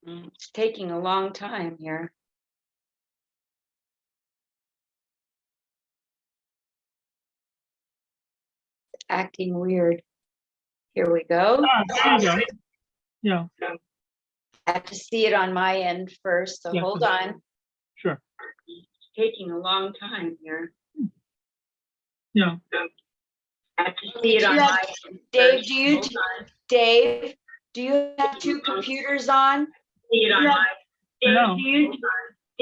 It's taking a long time here. It's acting weird. Here we go. There you go. Yeah. I have to see it on my end first, so Yeah. hold on. Sure. It's taking a long time here. Yeah. I have to see it on my end. Dave, do you have two computers on? See it on my No.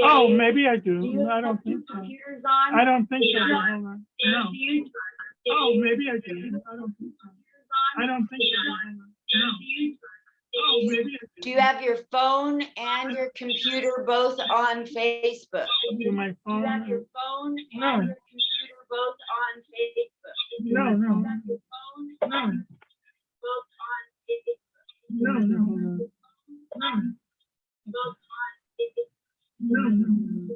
Oh, maybe I do. I don't think so. computers on? I don't think so. Hold on. No. Oh, maybe I do. I don't think so. I don't think so. Hold on. No. Oh, maybe I do. Do you have your phone and your computer both on Facebook? Do my phone? Do you have your phone No. and your computer both on Facebook? No, no. Do you have your phone No. and both on Facebook? No, no, hold on. No. Both on Facebook. No, no, no.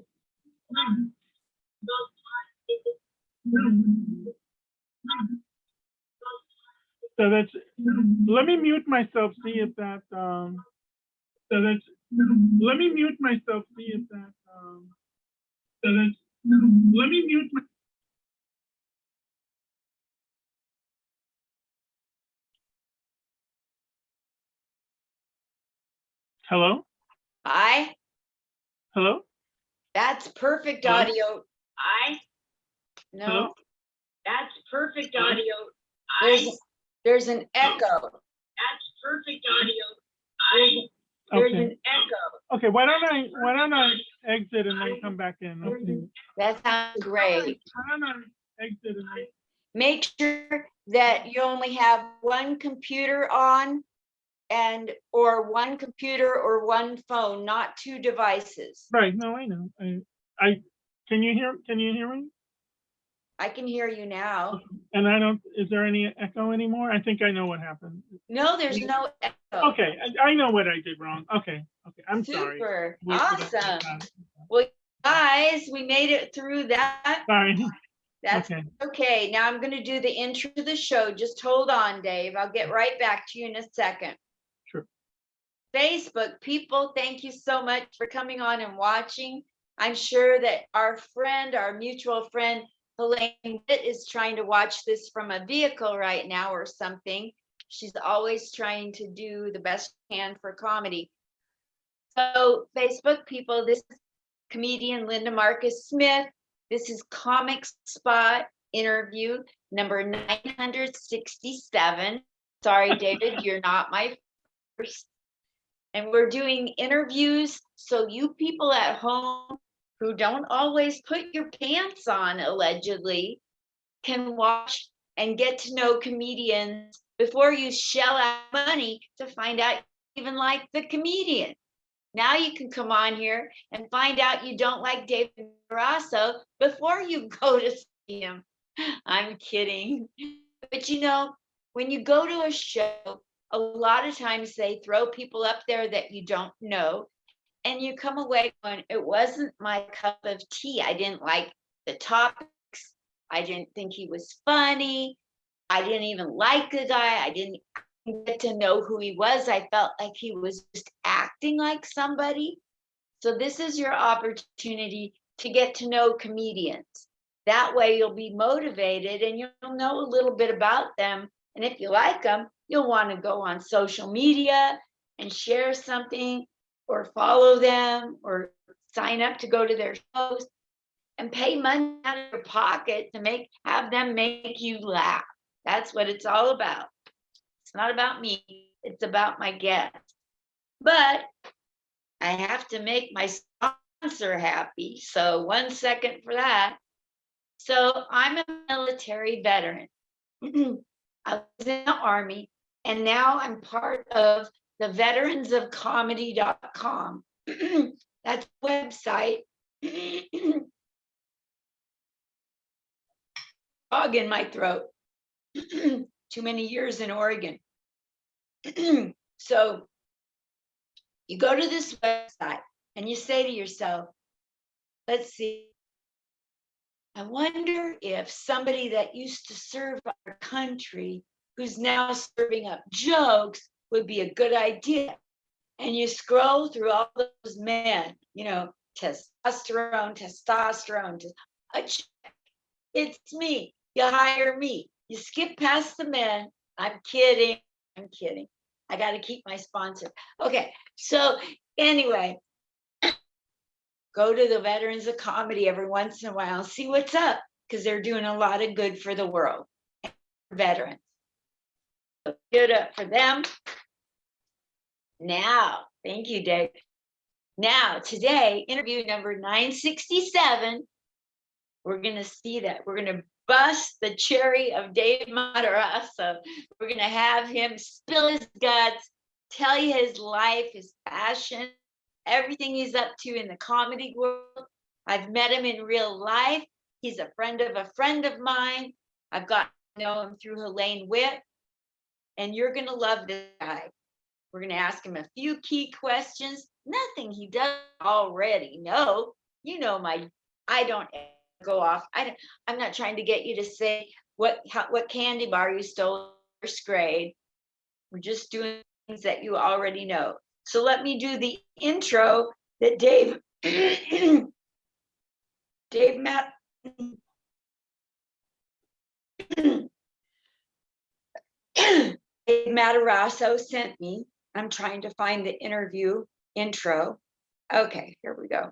Both on Facebook. No, no. So that's, let me mute myself, see if that, so that's, let me mute myself, see if that, so that's, let me mute my. Hello? Hi, Hello? that's perfect Hello? audio. I, no, Hello? that's perfect Hello? audio. There's an echo. That's perfect audio. There's Okay. an echo. Okay, why don't I exit and then come back in? Okay. That sounds great. Why don't I exit and then. Make sure that you only have one computer on or one computer or one phone, not two devices. Right, no, I know. Can you hear me? I can hear you now. And is there any echo anymore? I think I know what happened. No, there's no echo. Okay, I know what I did wrong. Okay, I'm sorry. Super, awesome. Well, guys, we made it through that. Sorry. That's Okay. okay. Now I'm going to do the intro to the show. Just hold on, Dave. I'll get right back to you in a second. Sure. Facebook people, thank you so much for coming on and watching. I'm sure that our mutual friend, Helene is trying to watch this from a vehicle right now or something. She's always trying to do the best she can for comedy. So Facebook people, this is comedian Linda Marcus Smith. This is Comic Spot interview number 967. Sorry, David, you're not my first. And we're doing interviews so you people at home who don't always put your pants on, allegedly, can watch and get to know comedians before you shell out money to find out you even like the comedian. Now you can come on here and find out you don't like David Matarasso before you go to see him. I'm kidding. But when you go to a show, a lot of times they throw people up there that you don't know. And you come away going, it wasn't my cup of tea. I didn't like the topics. I didn't think he was funny. I didn't even like the guy. I didn't get to know who he was. I felt like he was just acting like somebody. So this is your opportunity to get to know comedians. That way you'll be motivated and you'll know a little bit about them. And if you like them, you'll want to go on social media and share something or follow them or sign up to go to their shows and pay money out of your pocket to have them make you laugh. That's what it's all about. It's not about me, it's about my guests. But I have to make my sponsor happy. So 1 second for that. So I'm a military veteran. I was in the Army, and now I'm part of the veteransofcomedy.com. That's a website. Frog in my throat. Too many years in Oregon. So you go to this website and you say to yourself, let's see, I wonder if somebody that used to serve our country who's now serving up jokes would be a good idea. and you scroll through all those men, testosterone, it's me. You hire me. You skip past the men. I'm kidding. I'm kidding. I got to keep my sponsor. Okay. So anyway, go to the Veterans of Comedy every once in a while, see what's up, because they're doing a lot of good for the world. Veterans. So give it up for them. Now, thank you, Dave. Now, today, interview number 967, we're going to see that. We're going to bust the cherry of Dave Matarasso. We're going to have him spill his guts, tell you his life, his passion, everything he's up to in the comedy world. I've met him in real life. He's a friend of mine. I've got to know him through Helene Witt. And you're going to love this guy. We're going to ask him a few key questions. Nothing he doesn't already know. I don't go off. I'm not trying to get you to say what candy bar you stole in first grade. We're just doing things that you already know. So let me do the intro that Dave Matarasso sent me. I'm trying to find the interview intro. Okay, here we go.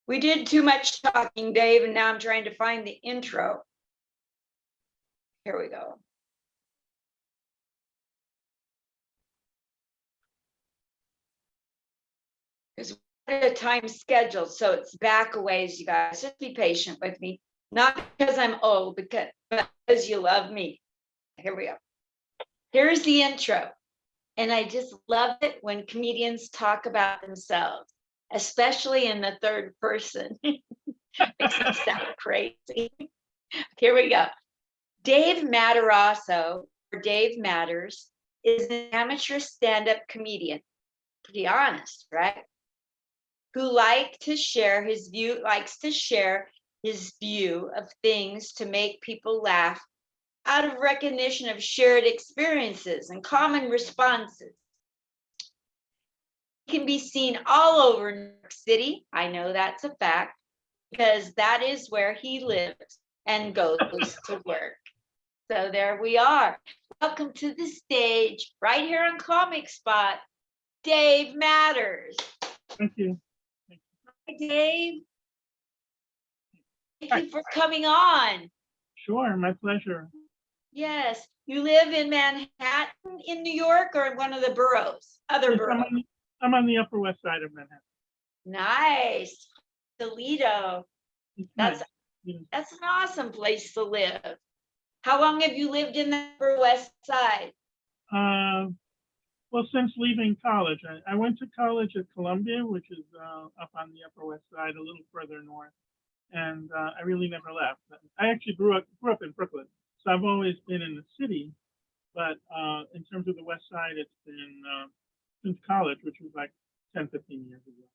We did too much talking, Dave, and now I'm trying to find the intro. Here we go. Because we're at a time schedule, so it's back a ways, you guys. Just be patient with me. Not because I'm old, but because you love me. Here we go. Here's the intro. And I just love it when comedians talk about themselves, especially in the third person. Makes me sound crazy. Here we go. Dave Matarasso, or Dave Matters, is an amateur stand-up comedian. Pretty honest, right? Who likes to share his view of things to make people laugh out of recognition of shared experiences and common responses. He can be seen all over New York City. I know that's a fact, because that is where he lives and goes to work. So there we are. Welcome to the stage, right here on Comic Spot, Dave Matters. Thank you. Hi, Dave. Thank you for coming on. Sure, my pleasure. Yes. You live in Manhattan in New York, or in one of the boroughs? Other boroughs? I'm on the Upper West Side of Manhattan. Nice. Toledo. That's nice. That's an awesome place to live. How long have you lived in the Upper West Side? Well, since leaving college, I went to college at Columbia, which is up on the Upper West Side, a little further north, and I really never left. I actually grew up in Brooklyn, so I've always been in the city. But in terms of the West Side, it's been since college, which was like 10, 15 years ago.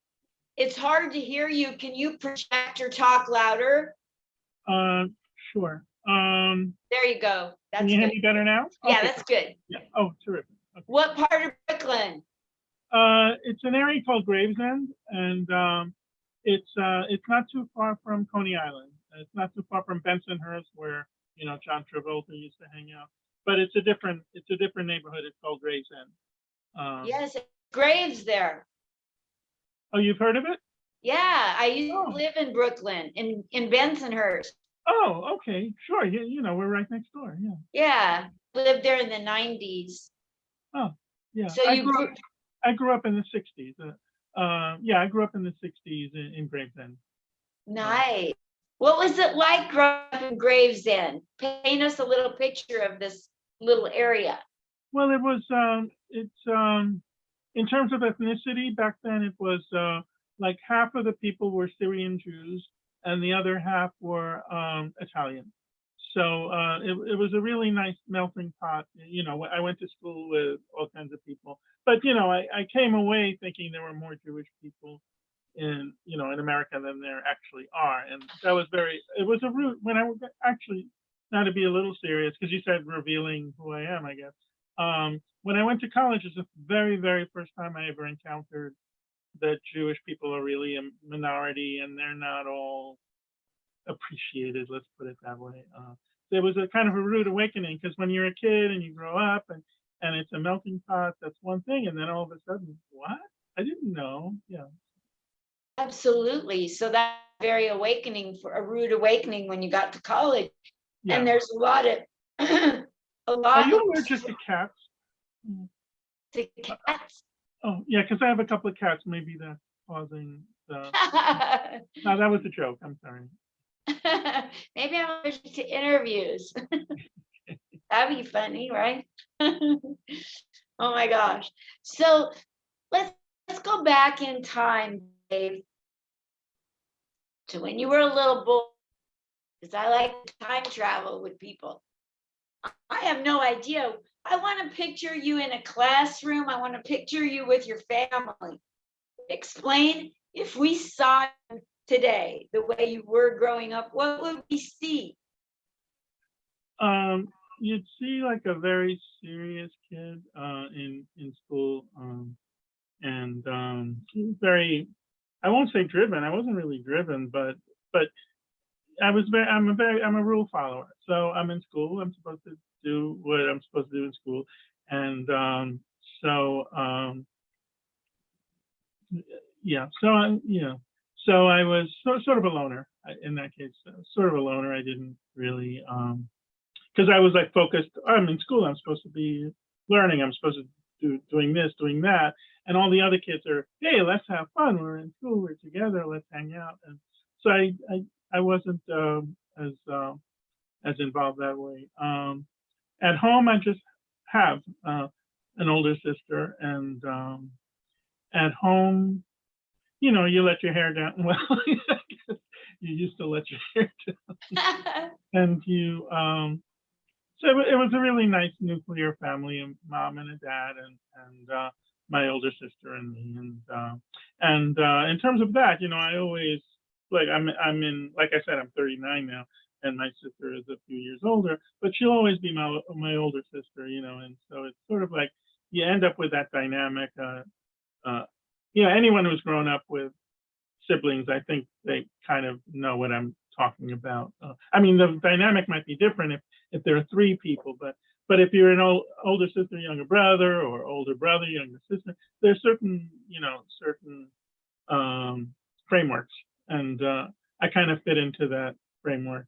It's hard to hear you. Can you project or talk louder? Sure. There you go. That's can you hear me better now? Yeah, okay. That's good. Yeah. Oh, terrific. Okay. What part of Brooklyn? It's an area called Gravesend, and it's not too far from Coney Island. It's not too far from Bensonhurst, where John Travolta used to hang out. But it's a different neighborhood. It's called Gravesend. Yes, Graves there. Oh, you've heard of it? Yeah, I used to live in Brooklyn, in Bensonhurst. Oh, okay, sure. We're right next door. Yeah. Yeah, lived there in the 90s. Oh, yeah. So I grew up in the 60s. Yeah, I grew up in the 60s in Gravesend. Nice. What was it like growing up in Gravesend? Paint us a little picture of this little area. Well, it was, in terms of ethnicity, back then it was like half of the people were Syrian Jews and the other half were Italian. So it was a really nice melting pot. I went to school with all kinds of people, but I came away thinking there were more Jewish people in America than there actually are, and that was it was a root when I was actually, not to be a little serious, because you said revealing who I am, I guess. When I went to college, it's the very, very first time I ever encountered that Jewish people are really a minority and they're not all appreciated, let's put it that way. There was a kind of a rude awakening because when you're a kid and you grow up and it's a melting pot, that's one thing. And then all of a sudden, what? I didn't know. Yeah. Absolutely. So that's very awakening, for a rude awakening when you got to college. And Yeah. there's a lot of a Are lot you of allergic to cats? Mm. the cats. Oh, yeah, because I have a couple of cats. Maybe that's causing the. No, that was a joke. I'm sorry. Maybe I'm allergic to interviews. That'd be funny, right? Oh my gosh. So let's go back in time, Dave, to when you were a little boy, because I like to time travel with people. I have no idea. I want to picture you in a classroom. I want to picture you with your family. Explain, if we saw you today the way you were growing up, what would we see? You'd see like a very serious kid in school, and he was very. I won't say driven. I wasn't really driven, but I was very. I'm a rule follower. So I'm in school. I'm supposed to do what I'm supposed to do in school, and so yeah. So I was sort of a loner in that case. Sort of a loner. I didn't really because I was like focused. I'm in school. I'm supposed to be learning. I'm supposed to doing this, doing that, and all the other kids are, hey, let's have fun. We're in school. We're together. Let's hang out. And so I wasn't as involved that way. At home, I just have an older sister, and at home, you let your hair down. Well, you used to let your hair down, and you so it was a really nice nuclear family, a mom and a dad, and my older sister and me, and in terms of that, I always like I'm in like I said, I'm 39 now, and my sister is a few years older, but she'll always be my older sister, and so it's sort of like you end up with that dynamic. Uh, anyone who's grown up with siblings, I think they kind of know what I'm talking about. I mean, the dynamic might be different if there are three people, but if you're an older sister, younger brother, or older brother, younger sister, there's certain frameworks, and I kind of fit into that framework.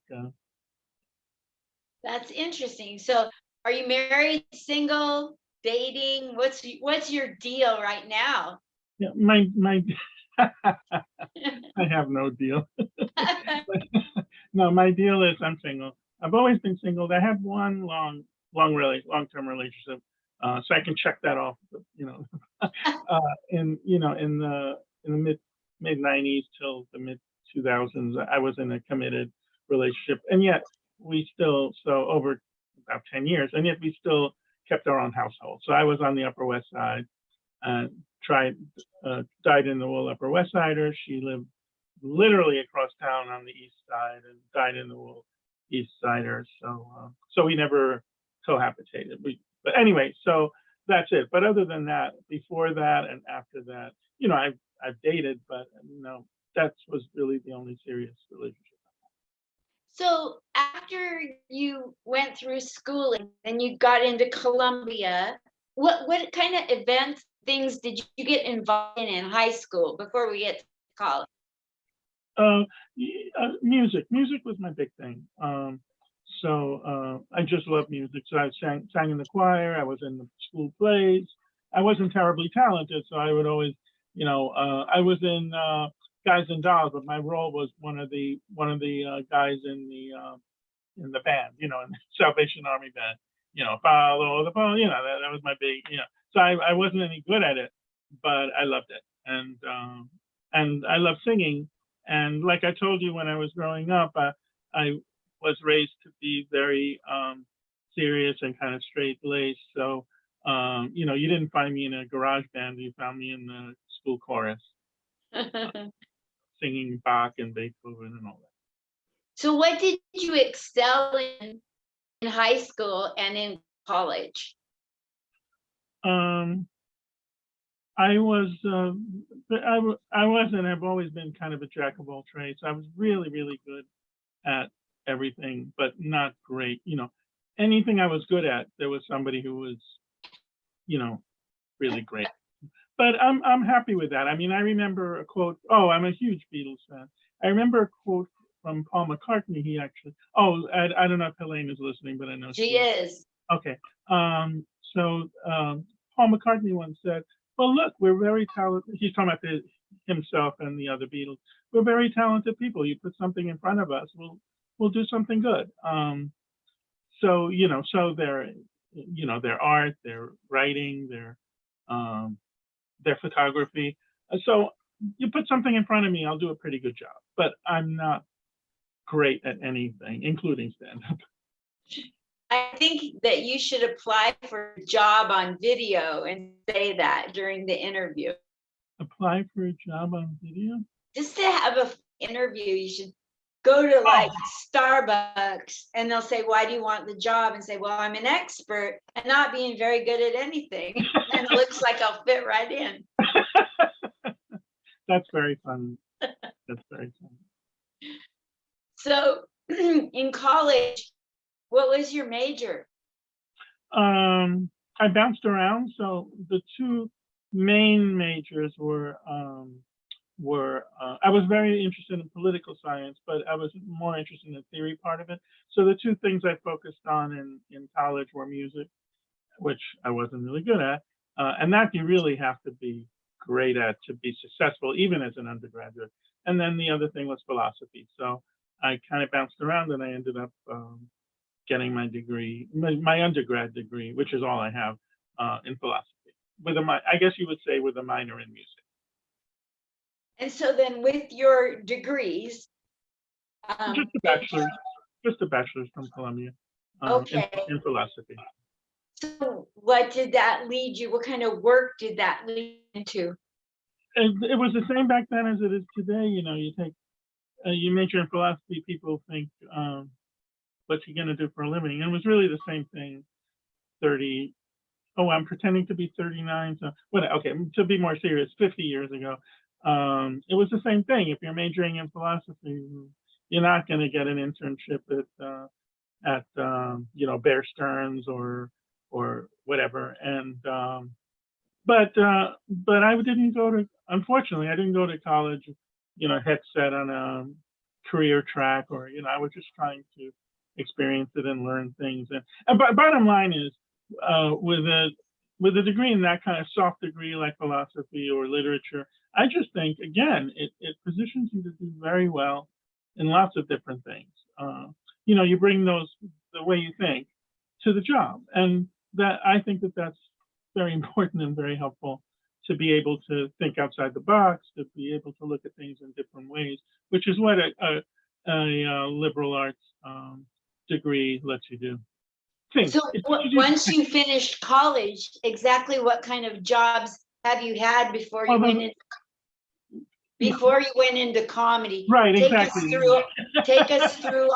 That's interesting. So are you married, single, dating? What's your deal right now? Yeah, my I have no deal. No, my deal is I'm single. I've always been single. I had one long-term relationship, so I can check that off. In the mid '90s till the mid 2000s, I was in a committed relationship, and yet we still over about 10 years, and yet we still kept our own household. So I was on the Upper West Side, and died in the wool Upper West Sider. She lived literally across town on the East Side and died in the wool East Sider. So we never cohabitated. But anyway, so that's it. But other than that, before that and after that, I've dated, but that was really the only serious relationship. So after you went through schooling and you got into Columbia, what kind of events, things did you get involved in high school before we get to college? Uh, music was my big thing. I just love music. So I sang in the choir. I was in the school plays. I wasn't terribly talented, so I would always, I was in Guys and Dolls, but my role was one of the guys in the band, in the Salvation Army band. Follow the ball. That was my big. So I wasn't any good at it, but I loved it, and I love singing. And like I told you, when I was growing up, I was raised to be very serious and kind of straight laced. So, you didn't find me in a garage band. You found me in the school chorus, singing Bach and Beethoven and all that. So what did you excel in high school and in college? I was, I wasn't, I've always been kind of a jack of all trades. I was really, really good at everything, but not great. Anything I was good at, there was somebody who was, you know, really great. But I'm happy with that. I mean, I remember a quote. Oh, I'm a huge Beatles fan. I remember a quote from Paul McCartney. He actually. Oh, I don't know if Helene is listening, but I know She she is. is. Okay. So Paul McCartney once said, "Well, look, we're very talented." He's talking about himself and the other Beatles. We're very talented people. You put something in front of us, we'll do something good. So so their art, their writing, um, their photography. So you put something in front of me, I'll do a pretty good job. But I'm not great at anything, including stand-up. I think that you should apply for a job on video and say that during the interview. Apply for a job on video? Just to have an interview, you should go to like Starbucks and they'll say, "Why do you want the job?" And say, "Well, I'm an expert and not being very good at anything." And it looks like I'll fit right in. That's very funny. That's very funny. So in college, what was your major? I bounced around. So the two main majors were I was very interested in political science, but I was more interested in the theory part of it. So the two things I focused on in college were music, which I wasn't really good at, and that you really have to be great at to be successful, even as an undergraduate. And then the other thing was philosophy. So I kind of bounced around, and I ended up getting my degree, my undergrad degree, which is all I have, in philosophy, with I guess you would say with a minor in music. And so then with your degrees, Just a bachelor's from Columbia, okay. in philosophy. So what did that lead you? What kind of work did that lead into? It was the same back then as it is today. You take you major in philosophy, people think, what's he going to do for a living? And it was really the same thing 30. Oh, I'm pretending to be 39. So what? Okay, to be more serious, 50 years ago, it was the same thing. If you're majoring in philosophy, you're not going to get an internship at Bear Stearns or whatever. And but I didn't go to. Unfortunately, I didn't go to college, head set on a career track, or I was just trying to experience it and learn things. And bottom line is, with a degree in that kind of soft degree like philosophy or literature, I just think again it positions you to do very well in lots of different things. You bring the way you think to the job, and that I think that's very important and very helpful, to be able to think outside the box, to be able to look at things in different ways, which is what a liberal arts degree lets you do. So once you finished college, exactly what kind of jobs have you had before you went into comedy? Right, take exactly. Take us through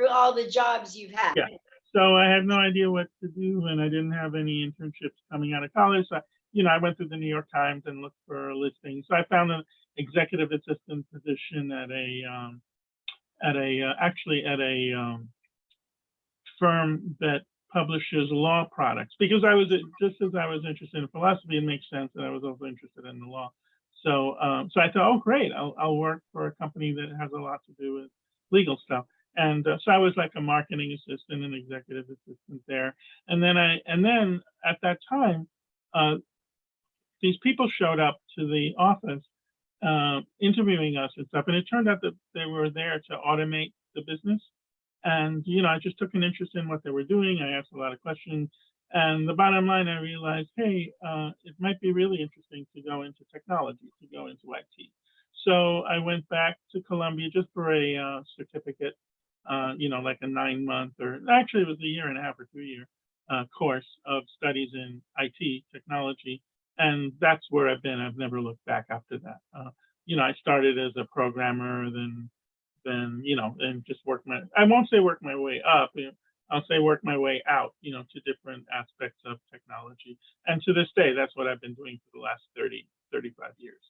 all the jobs you've had. Yeah. So I had no idea what to do, and I didn't have any internships coming out of college. So, I went through the New York Times and looked for listings. So I found an executive assistant position at a firm that publishes law products, because I was just as I was interested in philosophy, it makes sense that I was also interested in the law. So I thought, oh great, I'll work for a company that has a lot to do with legal stuff. And so I was like a marketing assistant and executive assistant there. And then at that time, these people showed up to the office, interviewing us and stuff. And it turned out that they were there to automate the business. And, I just took an interest in what they were doing. I asked a lot of questions. And the bottom line, I realized, hey, it might be really interesting to go into technology, to go into IT. So I went back to Columbia just for a certificate, like a 9-month, or actually it was a 1.5 or 2-year course of studies in IT technology. And that's where I've been. I've never looked back after that. I started as a programmer, then and just I won't say work my way up. I'll say work my way out, to different aspects of technology. And to this day, that's what I've been doing for the last 35 years.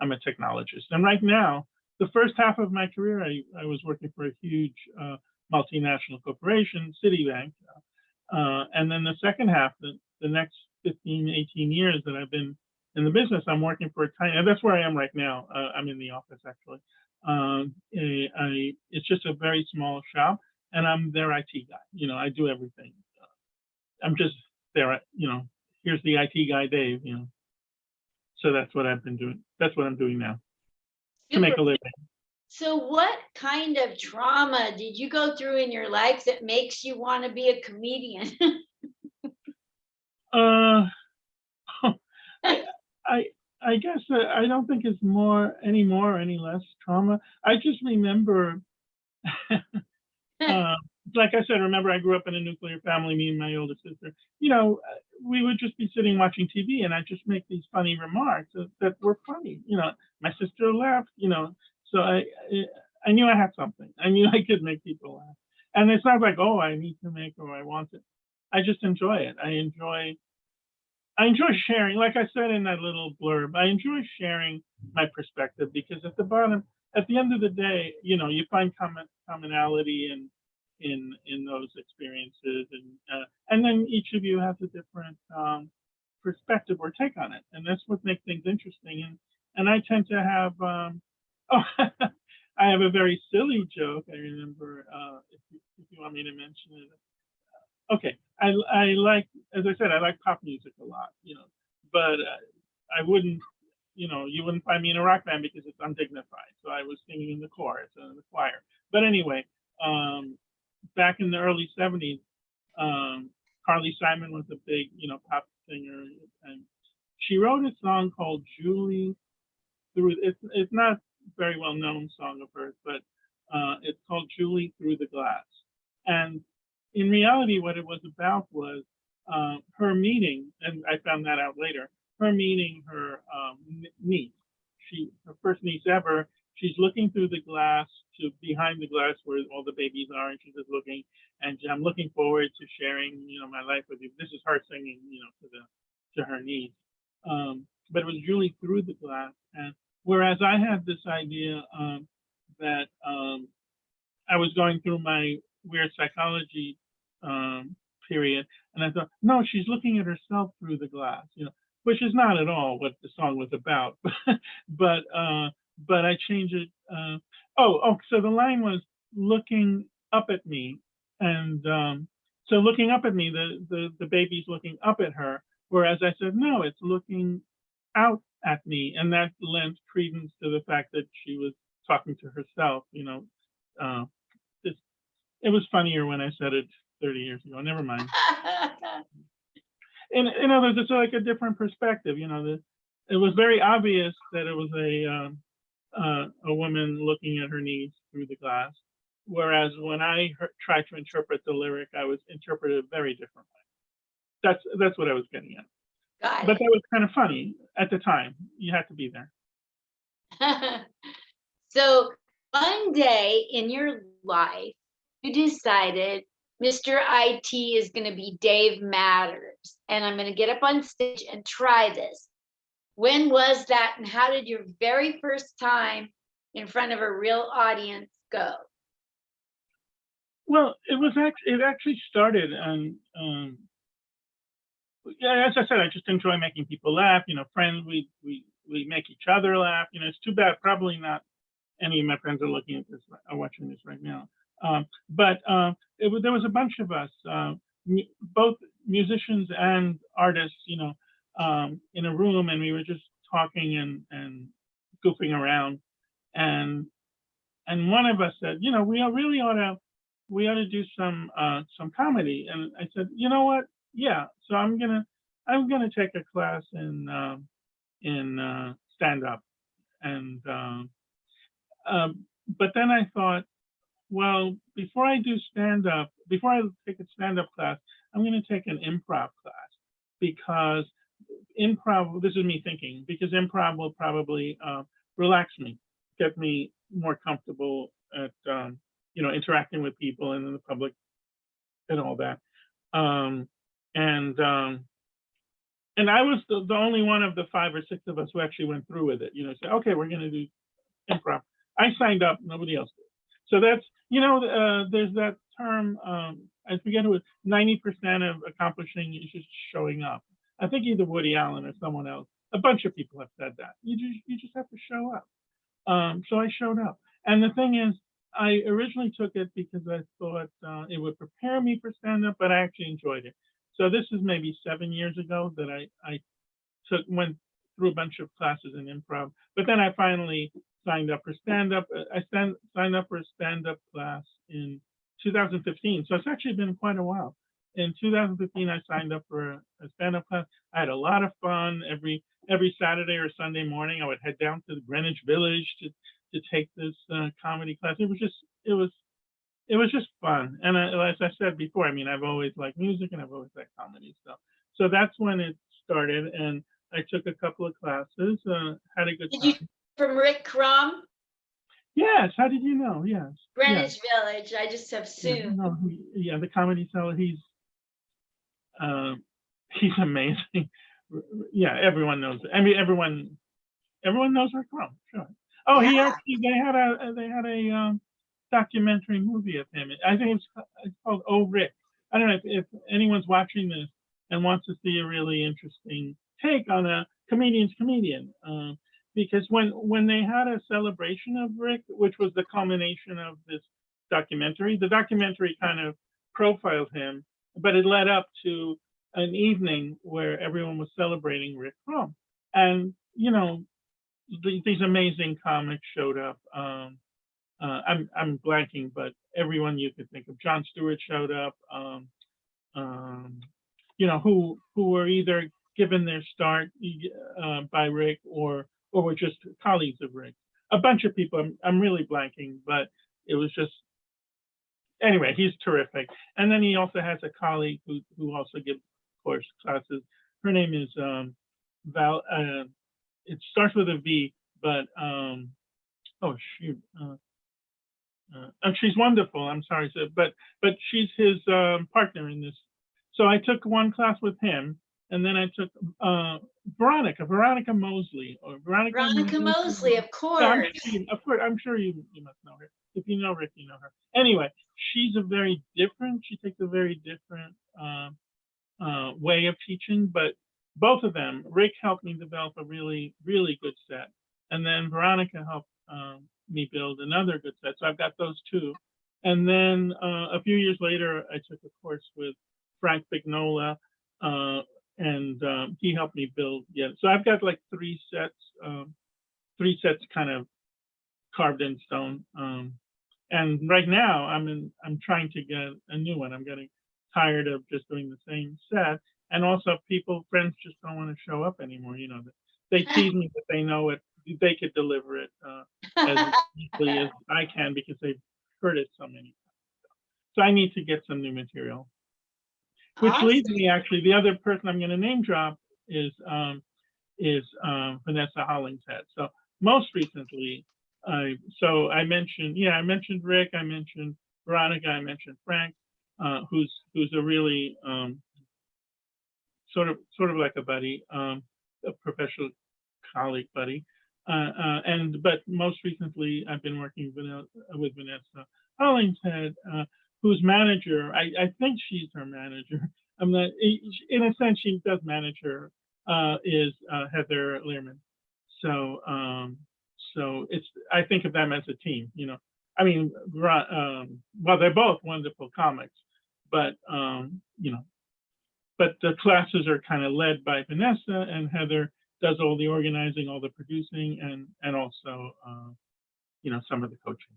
I'm a technologist. And right now, the first half of my career, I was working for a huge multinational corporation, Citibank. And then the second half, the next 15, 18 years that I've been in the business, I'm working for a tiny, and that's where I am right now. I'm in the office actually. It's just a very small shop, and I'm their IT guy. I do everything. I'm just there. Here's the IT guy, Dave. So that's what I've been doing. That's what I'm doing now to make a living. So what kind of trauma did you go through in your life that makes you want to be a comedian? I guess I don't think it's any more or any less trauma. I just remember, like I said, remember I grew up in a nuclear family, me and my older sister. We would just be sitting watching TV, and I'd just make these funny remarks that were funny. My sister laughed. So I knew I had something. I knew I could make people laugh. And it's not like, oh, I need to make or I want it. I just enjoy it. I enjoy sharing. Like I said in that little blurb, I enjoy sharing my perspective because at the end of the day, you find commonality in those experiences, and then each of you has a different perspective or take on it, and that's what makes things interesting. And I tend to have I have a very silly joke. I remember if you want me to mention it. Okay, I like, as I said, I like pop music a lot, but I wouldn't, you wouldn't find me in a rock band because it's undignified. So I was singing in the chorus and in the choir. But anyway, back in the early '70s, Carly Simon was a big, pop singer, and she wrote a song called "Julie Through." It's not a very well known song of hers, but it's called "Julie Through the Glass," and in reality, what it was about was her meeting, and I found that out later, her meeting her niece. Her first niece ever, she's looking through the glass to behind the glass where all the babies are, and she's just looking, and I'm looking forward to sharing, my life with you. This is her singing, to her niece. But it was Julie through the glass. And whereas I had this idea that I was going through my weird psychology period, and I thought, no, she's looking at herself through the glass, which is not at all what the song was about. but I changed it. So the line was looking up at me, and so looking up at me, the baby's looking up at her, whereas I said, no, it's looking out at me, and that lent credence to the fact that she was talking to herself. It was funnier when I said it 30 years ago. Never mind. In other words, it's like a different perspective. It was very obvious that it was a woman looking at her niece through the glass, whereas when I tried to interpret the lyric, I was interpreted very differently. That's what I was getting at. But that was kind of funny at the time. You had to be there. So one day in your life, you decided Mr. IT is going to be Dave Matters, and I'm going to get up on stage and try this. When was that, and how did your very first time in front of a real audience go? Well, it actually started on, as I said, I just enjoy making people laugh. Friends, we make each other laugh. It's too bad probably not any of my friends are looking at this, are watching this right now. But there was a bunch of us, both musicians and artists, in a room, and we were just talking and goofing around. And one of us said, we really ought to do some comedy. And I said, you know what? Yeah. So I'm gonna take a class in stand up. And but then I thought, well, before I take a stand-up class, I'm going to take an improv class, because improv, this is me thinking, because improv will probably relax me, get me more comfortable at, interacting with people and in the public and all that. Um, and and I was the only one of the 5 or 6 of us who actually went through with it. Say, okay, we're going to do improv. I signed up, nobody else did. So that's, there's that term, I forget who it, 90% of accomplishing is just showing up. I think either Woody Allen or someone else, a bunch of people have said that. You just have to show up. So I showed up. And the thing is, I originally took it because I thought it would prepare me for stand-up, but I actually enjoyed it. So this is maybe 7 years ago that I went through a bunch of classes in improv, but then I finally signed up for stand-up. Signed up for a stand-up class in 2015. So it's actually been quite a while. In 2015, I signed up for a stand-up class. I had a lot of fun. Every Saturday or Sunday morning, I would head down to the Greenwich Village to take this comedy class. It was just fun. And as I said before, I mean, I've always liked music and I've always liked comedy stuff. So that's when it started. And I took a couple of classes, had a good Did time. you from Rick Crum? Yes. How did you know? Yes. Greenwich Village. I just assumed. Yeah, the Comedy Cellar. He's amazing. Yeah, everyone knows it. I mean, everyone knows Rick Crum. Sure. Oh, Yeah. they had a documentary movie of him. I think it's called Oh Rick. I don't know if anyone's watching this and wants to see a really interesting take on a comedian's comedian. Because when they had a celebration of Rick, which was the culmination of this documentary, the documentary kind of profiled him, but it led up to an evening where everyone was celebrating Rick Crum. And, these amazing comics showed up. I'm blanking, but everyone you could think of. Jon Stewart showed up. Who were either given their start by Rick or were just colleagues of Rick. A bunch of people. I'm really blanking, but it was just. Anyway, he's terrific. And then he also has a colleague who also gives course classes. Her name is Val. It starts with a V, but oh shoot. And she's wonderful. I'm sorry, but she's his partner in this. So I took one class with him, and then I took Veronica Mosley or Veronica Mosley, of course. I'm sure you must know her. If you know Rick, you know her. Anyway, she's she takes a very different way of teaching, but both of them, Rick helped me develop a really, really good set. And then Veronica helped me build another good set. So I've got those two. And then a few years later, I took a course with Frank Vignola, and he helped me build. Yeah, so I've got like three sets kind of carved in stone. And right now, I'm trying to get a new one. I'm getting tired of just doing the same set, and also friends just don't want to show up anymore. They tease me that they know it. They could deliver it as easily as I can because they've heard it so many times. So I need to get some new material. Which leads me, actually, the other person I'm going to name drop is Vanessa Hollingshead. So most recently, I mentioned Rick, I mentioned Veronica, I mentioned Frank, who's a really sort of like a buddy, a professional colleague buddy. But most recently, I've been working with Vanessa Hollingshead, whose manager, I think she's her manager. I'm not, in a sense, she does manage her, is Heather Learman. So I think of them as a team, I mean, well, they're both wonderful comics, but, but the classes are kind of led by Vanessa, and Heather does all the organizing, all the producing, and also, some of the coaching.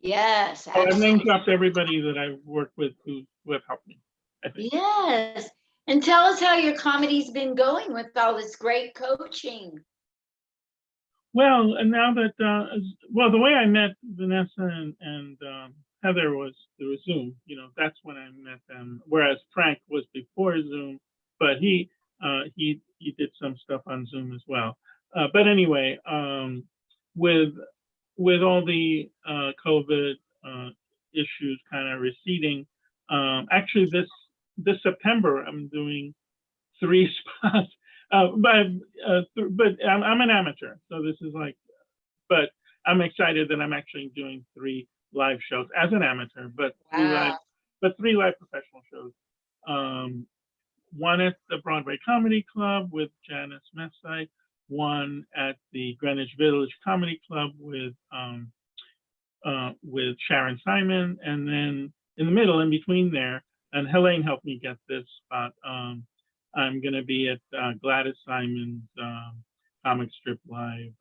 Yes. So I've name dropped everybody that I've worked with who have helped me, I think. Yes. And tell us how your comedy's been going with all this great coaching. Well, and now that, the way I met Vanessa and Heather was through Zoom. That's when I met them. Whereas Frank was before Zoom, but he did some stuff on Zoom as well. But anyway, with all the COVID issues kind of receding, Actually, this September, I'm doing 3 spots. But I'm an amateur, so this is like, but I'm excited that I'm actually doing 3 live shows as an amateur, but 3 Wow. professional shows. One at the Broadway Comedy Club with Janice Messite, one at the Greenwich Village Comedy Club with Sharon Simon, and then in the middle, in between there, and Helene helped me get this spot. I'm going to be at Gladys Simon's comic strip live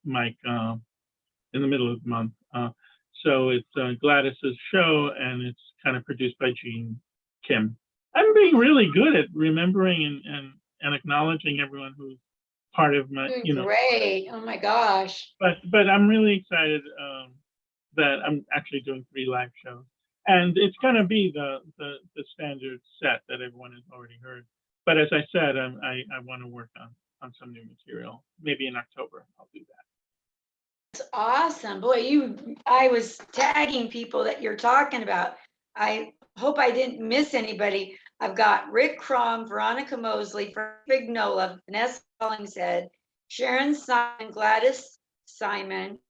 mic in the middle of the month. So it's Gladys's show, and it's kind of produced by Gene Kim. I'm being really good at remembering and acknowledging everyone who's part of my, Great. Oh my gosh. But I'm really excited that I'm actually doing 3 live shows, and it's going to be the standard set that everyone has already heard. But as I said, I want to work on some new material. Maybe in October I'll do that. That's awesome. Boy, I was tagging people that you're talking about. I hope I didn't miss anybody. I've got Rick Crom, Veronica Mosley, Frank Vignola, Vanessa Hollingshead, Sharon Simon, Gladys Simon,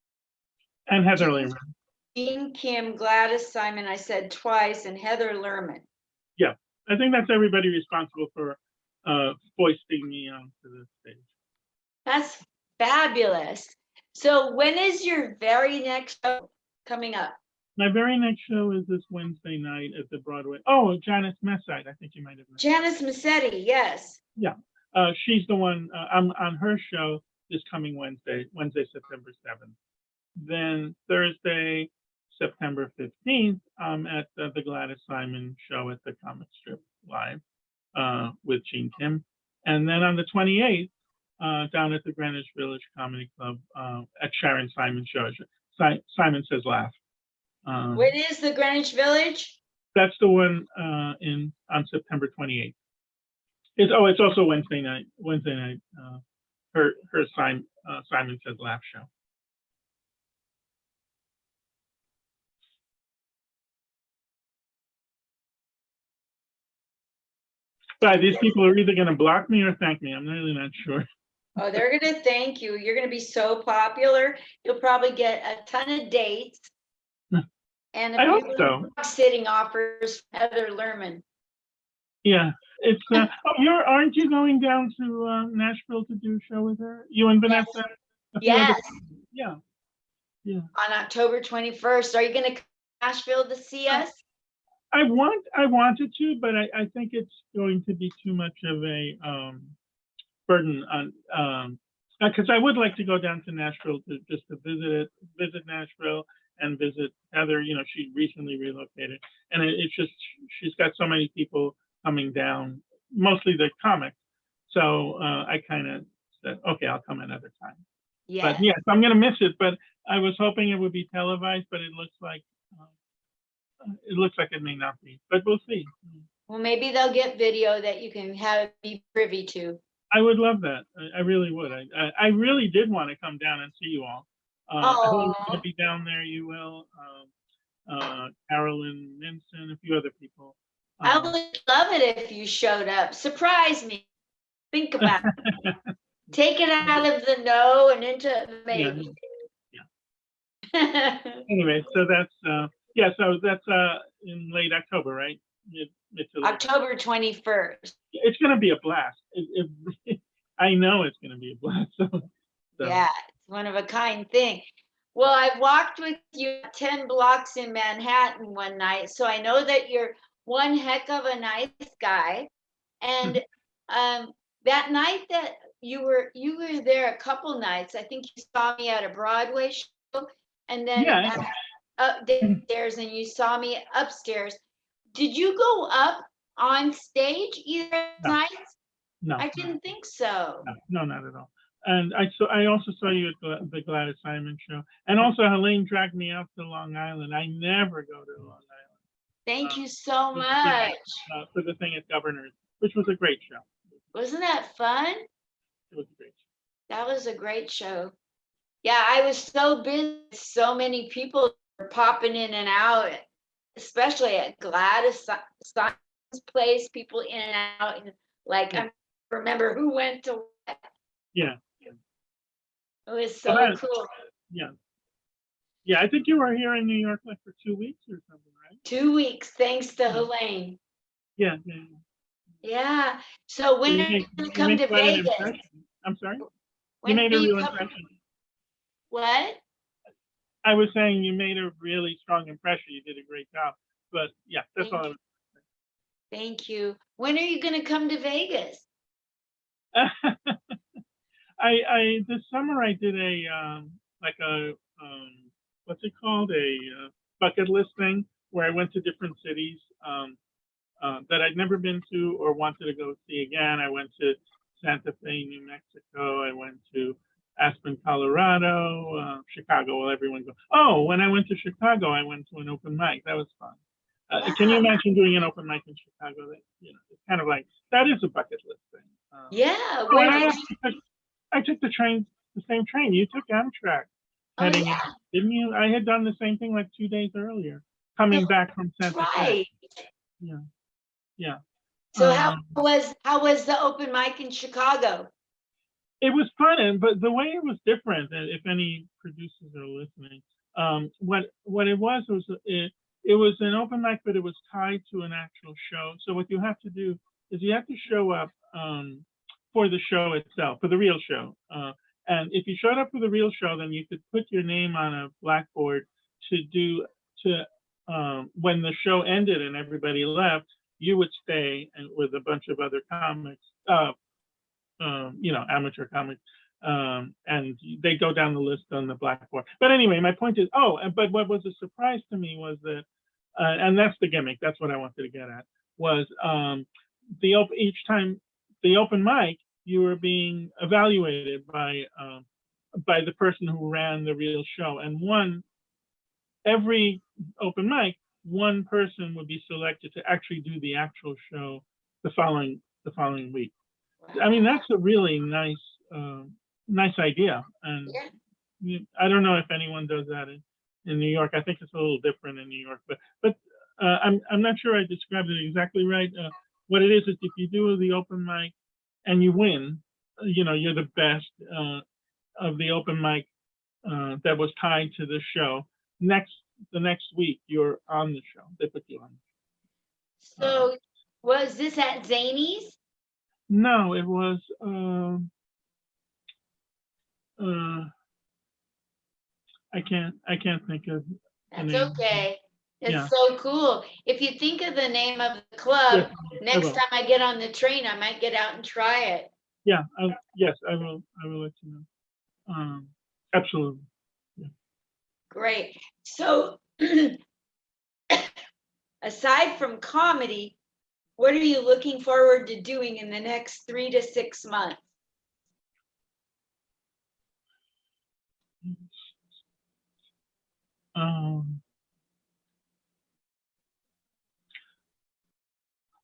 And Heather Lerman. Jean Kim, Gladys Simon, I said twice, and Heather Lerman. Yeah, I think that's everybody responsible for foisting me onto the stage. That's fabulous. So when is your very next show coming up? My very next show is this Wednesday night at the Broadway. Oh, Janice Messite. I think you might have met. Janice Massetti, yes. Yeah, she's the one. I'm on her show this coming Wednesday, September 7th. Then Thursday, September 15th, I'm at the Gladys Simon show at the Comic Strip Live with Gene Kim. And then on the 28th, down at the Greenwich Village Comedy Club at Sharon Simon's show. Simon Says Laugh. When is the Greenwich Village? That's the one on September 28th. It's also Wednesday night. Her Simon Says Laugh show. But these people are either going to block me or thank me. I'm really not sure. Oh, they're going to thank you. You're going to be so popular. You'll probably get a ton of dates. And I hope so. Sitting offers Heather Lerman. Yeah, it's. Aren't you going down to Nashville to do a show with her? You and Vanessa? Yes. Yeah. On October 21st. Are you going to come to Nashville to see us? I wanted to, but I think it's going to be too much of a burden on because I would like to go down to Nashville to visit Nashville and visit Heather. She recently relocated, and it's just she's got so many people coming down, mostly the comics. So I kind of said, okay, I'll come another time. Yeah. But yes, I'm gonna miss it. But I was hoping it would be televised, but it looks like it may not be. But we'll see. Well, maybe they'll get video that you can be privy to. I would love that. I really would. I really did want to come down and see you all. I'm going to be down there. You will. Carolyn Minson, a few other people. I would love it if you showed up. Surprise me. Think about it. Take it out of the no and into the maybe. Yeah. Anyway, so that's so that's in late October, right? October 21st. It's going to be a blast. I know it's going to be a blast. So. Yeah, it's one of a kind thing. Well, I walked with you 10 blocks in Manhattan one night, so I know that you're one heck of a nice guy. And that night that you were there a couple nights, I think you saw me at a Broadway show, and then upstairs, and you saw me upstairs. Did you go up on stage either night? No, I didn't think so. No, not at all. And I also saw you at the Gladys Simon show, and also Helene dragged me out to Long Island. I never go to Long Island. Thank you so much. For the thing at Governor's, which was a great show. Wasn't that fun? It was a great show. That was a great show. Yeah, I was so busy. So many people were popping in and out. especially at Gladys Simon's place, people in and out, and like Yeah. I remember who went to what. Yeah. Yeah. It was Well, so cool. yeah. Yeah, I think you were here in New York like for 2 weeks or something, right? 2 weeks, thanks to Yeah. Helene. Yeah, yeah, yeah. Yeah. So So when you are you gonna you come made to quite an Vegas? impression. I'm sorry? You When made are a you real coming? impression. What? I was saying you made a really strong impression. You did a great job. But yeah, that's all I Thank you. When are you gonna come to Vegas? was this summer I did a like a what's it called? A bucket list thing where I went to different cities that I'd never been to or wanted to go see again. I went to Santa Fe, New Mexico. I went to Aspen, Colorado, Chicago. Well, everyone goes. Oh, when I went to Chicago, I went to an open mic. That was fun. Can you Wow. imagine doing an open mic in Chicago? That, it's kind of like that is a bucket list thing. Yeah. Oh, Where and did you? I took the train, the same train. You took Amtrak Oh heading in, yeah. didn't you? I had done the same thing like 2 days earlier, No, coming back from that's Santa Fe. right. Yeah, yeah. So Um, how was the open mic in Chicago? it was fun, but the way it was different. If any producers are listening, what it was it was an open mic, but it was tied to an actual show. So what you have to do is you have to show up for the show itself, for the real show. And if you showed up for the real show, then you could put your name on a blackboard to when the show ended and everybody left, you would stay and with a bunch of other comics, amateur comics, and they go down the list on the blackboard. But anyway, my point is, but what was a surprise to me was that, and that's the gimmick. That's what I wanted to get at was each time the open mic, you were being evaluated by the person who ran the real show, and every open mic, one person would be selected to actually do the actual show the following week. I mean, that's a really nice idea, and Yeah. I don't know if anyone does that in New York. I think it's a little different in New York, but I'm not sure I described it exactly right. What it is if you do the open mic and you win, you're the best of the open mic that was tied to the show. The next week, you're on the show. They put you on. So was this at Zany's? No, it was. I can't think of the That's name. okay. It's Yeah. so cool. If you think of the name of the club, Yes, I next will. time I get on the train, I might get out and try it. Yeah. Yes, I will. I will let you know. Absolutely. Yeah. Great. So aside from comedy, what are you looking forward to doing in the next 3 to 6 months? Um,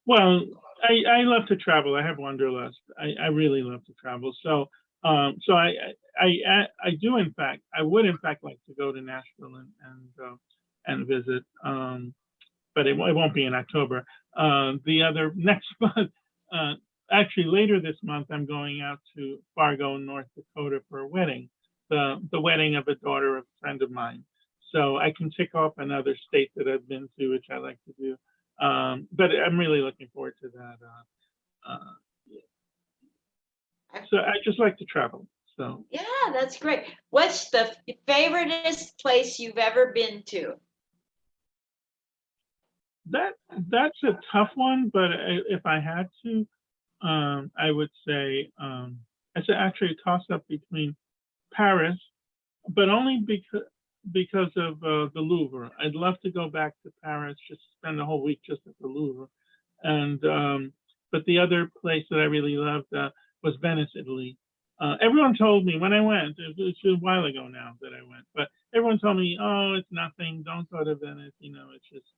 well, I love to travel. I have wanderlust. I really love to travel. So I do in fact I would in fact like to go to Nashville and visit. But it won't be in October. The other next month, actually later this month, I'm going out to Fargo, North Dakota for a wedding, the wedding of a daughter of a friend of mine. So I can tick off another state that I've been to, which I like to do. But I'm really looking forward to that. So I just like to travel. So Yeah, that's great. What's the favoriteest place you've ever been to? that's a tough one, but if I had to, I would say it's actually a toss up between Paris, but only because of the Louvre. I'd love to go back to Paris, just spend a whole week just at the Louvre, and but the other place that I really loved was Venice, Italy. Everyone told me when I went, it was a while ago now that I went, but everyone told me, "Oh, it's nothing. Don't go to Venice. It's just."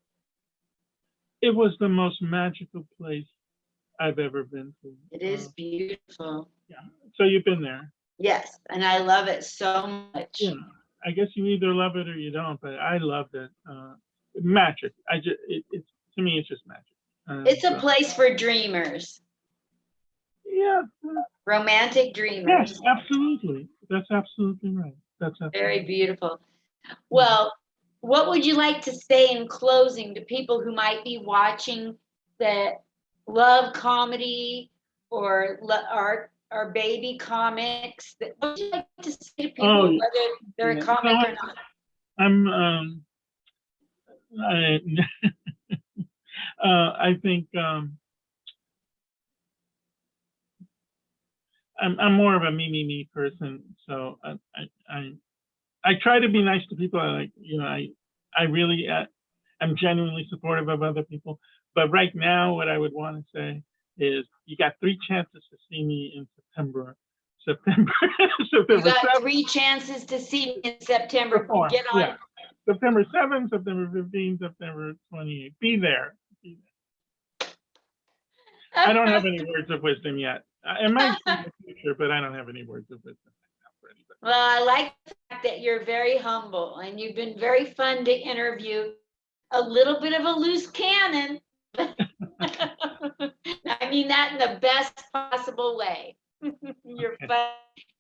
It was the most magical place I've ever been to. It is beautiful. Yeah. So you've been there. Yes, and I love it so much. Yeah. I guess you either love it or you don't, but I loved it. magic. It's to me, it's just magic. It's a So, place for dreamers, yeah, romantic yes, dreamers. absolutely. That's absolutely right. That's Very absolutely. beautiful. Mhm. Well, what would you like to say in closing to people who might be watching that love comedy or our baby comics? What would you like to say to people, Oh, whether they're a yeah. So comic or not? I'm I, I think I'm more of a me person. So I try to be nice to people. I like, I really am genuinely supportive of other people. But right now, what I would want to say is, you got 3 chances to see me in September. September, You September got 7th, 3 chances to see me in September. before, Get yeah, on. September 7th, September 15th, September 28th. Be there. I don't have any words of wisdom yet. It might be in the future, but I don't have any words of wisdom right now for anybody. Well, I like the fact that you're very humble and you've been very fun to interview. A little bit of a loose cannon. I mean that in the best possible way. You're Okay. fun.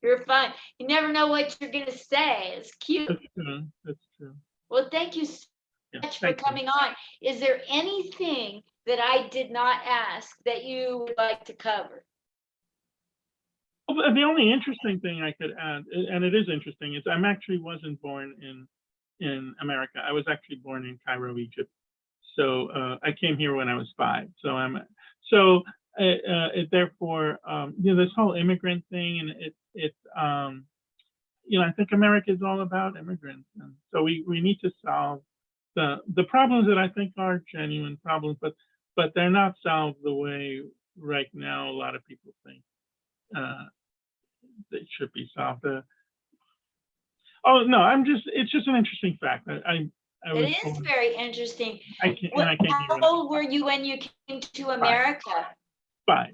You're fun. You never know what you're gonna say. It's cute. That's true. That's true. Well, thank you so Yeah. much for Thank you. coming on. Is there anything that I did not ask that you would like to cover? Well, the only interesting thing I could add, and it is interesting, is I'm actually wasn't born in America. I was actually born in Cairo, Egypt. So I came here when I was 5. So therefore, this whole immigrant thing, and I think America is all about immigrants, and so we need to solve the problems that I think are genuine problems, but they're not solved the way right now a lot of people think uh, they should be solved. Oh no, it's just an interesting fact. I was It is born. very interesting. I can't and I came here How when I was old were you when you came to 5. America? 5.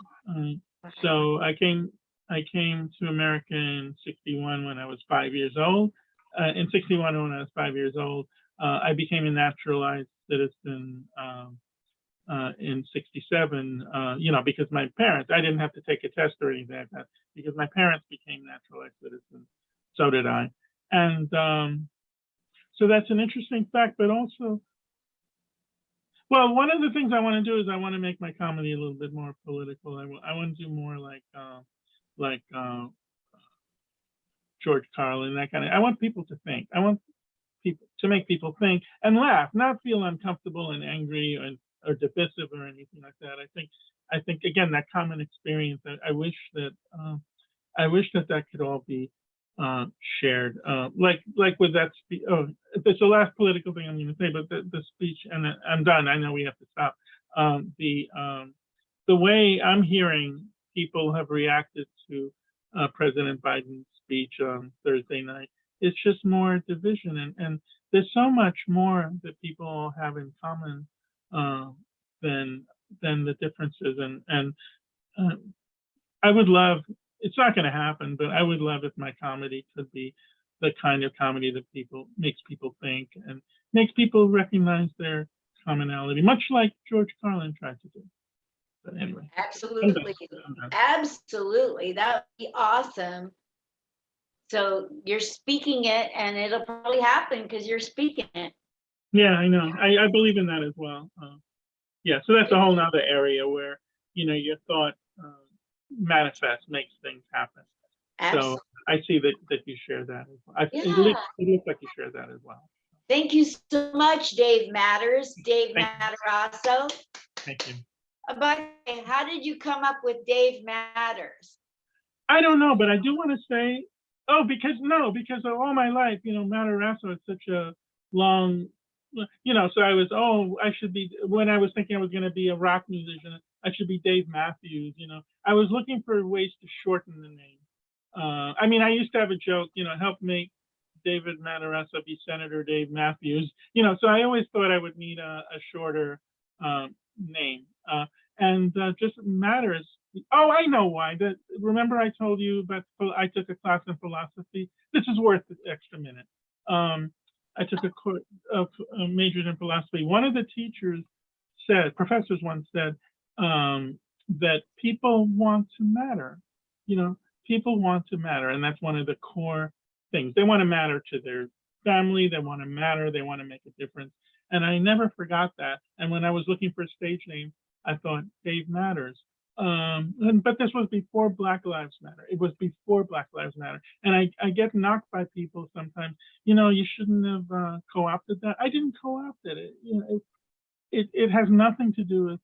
So I came to America in '61 when I was 5 years old. In '61, when I was 5 years old, I became a naturalized citizen in '67. Because my parents, I didn't have to take a test or anything like that, because my parents became naturalized citizens. So did I. And so that's an interesting fact, but also, well, one of the things I want to do is I want to make my comedy a little bit more political. I want to do more like George Carlin, that kind of. I want people to think. I want people to make people think and laugh, not feel uncomfortable and angry or divisive or anything like that. I think again, that common experience. I wish that could all be shared. Like with that speech. Oh, it's the last political thing I'm going to say, but the speech, and I'm done. I know we have to stop. The way I'm hearing people have reacted to President Biden's speech on Thursday night, it's just more division, and there's so much more that people all have in common uh, than the differences, and uh, I would love. It's not going to happen, but I would love if my comedy could be the kind of comedy that makes people think and makes people recognize their commonality, much like George Carlin tried to do. But anyway, I'm done. Absolutely. I'm done. Absolutely. That would be awesome. So you're speaking it and it'll probably happen because you're speaking it. Yeah, I know. I believe in that as well. Yeah, so that's a whole nother area where your thought manifests, makes things happen. So Absolutely. I see that you share that as well. Yeah. It looks like you share that as well. Thank you so much, Dave Matters, Dave Thank Matarasso. Thank you. By the way, how did you come up with Dave Matters? I don't know, but I do want to say, because of all my life, Matarasso is such a long, so I should be, when I was thinking I was going to be a rock musician, I should be Dave Matthews, I was looking for ways to shorten the name. I used to have a joke, help make David Matarasso be Senator Dave Matthews, so I always thought I would need a shorter name. And just Matters. Oh, I know why. Remember I told you about I took a class in philosophy. This is worth the extra minute. I took a course of majored in philosophy. One of the teachers said, professors once said, that people want to matter. You know, people want to matter, and that's one of the core things. They want to matter to their family. They want to matter. They want to make a difference. And I never forgot that. And when I was looking for a stage name, I thought Dave Matters. But this was before Black Lives Matter. It was before Black Lives Matter. And I get knocked by people sometimes, you know, you shouldn't have co-opted that. I didn't co-opt it. You know, it has nothing to do with,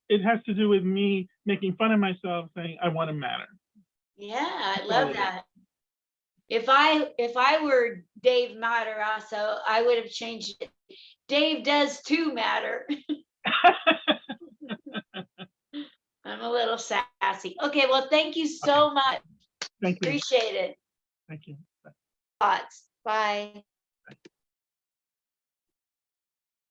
it has to do with me making fun of myself, saying I want to matter. Yeah, I That's all love it is. that. If I were Dave Matarasso, I would have changed it. Dave does too matter. I'm a little sassy. Okay, well, thank you so much. Thank you. Appreciate it. Thank you. Thoughts. Bye.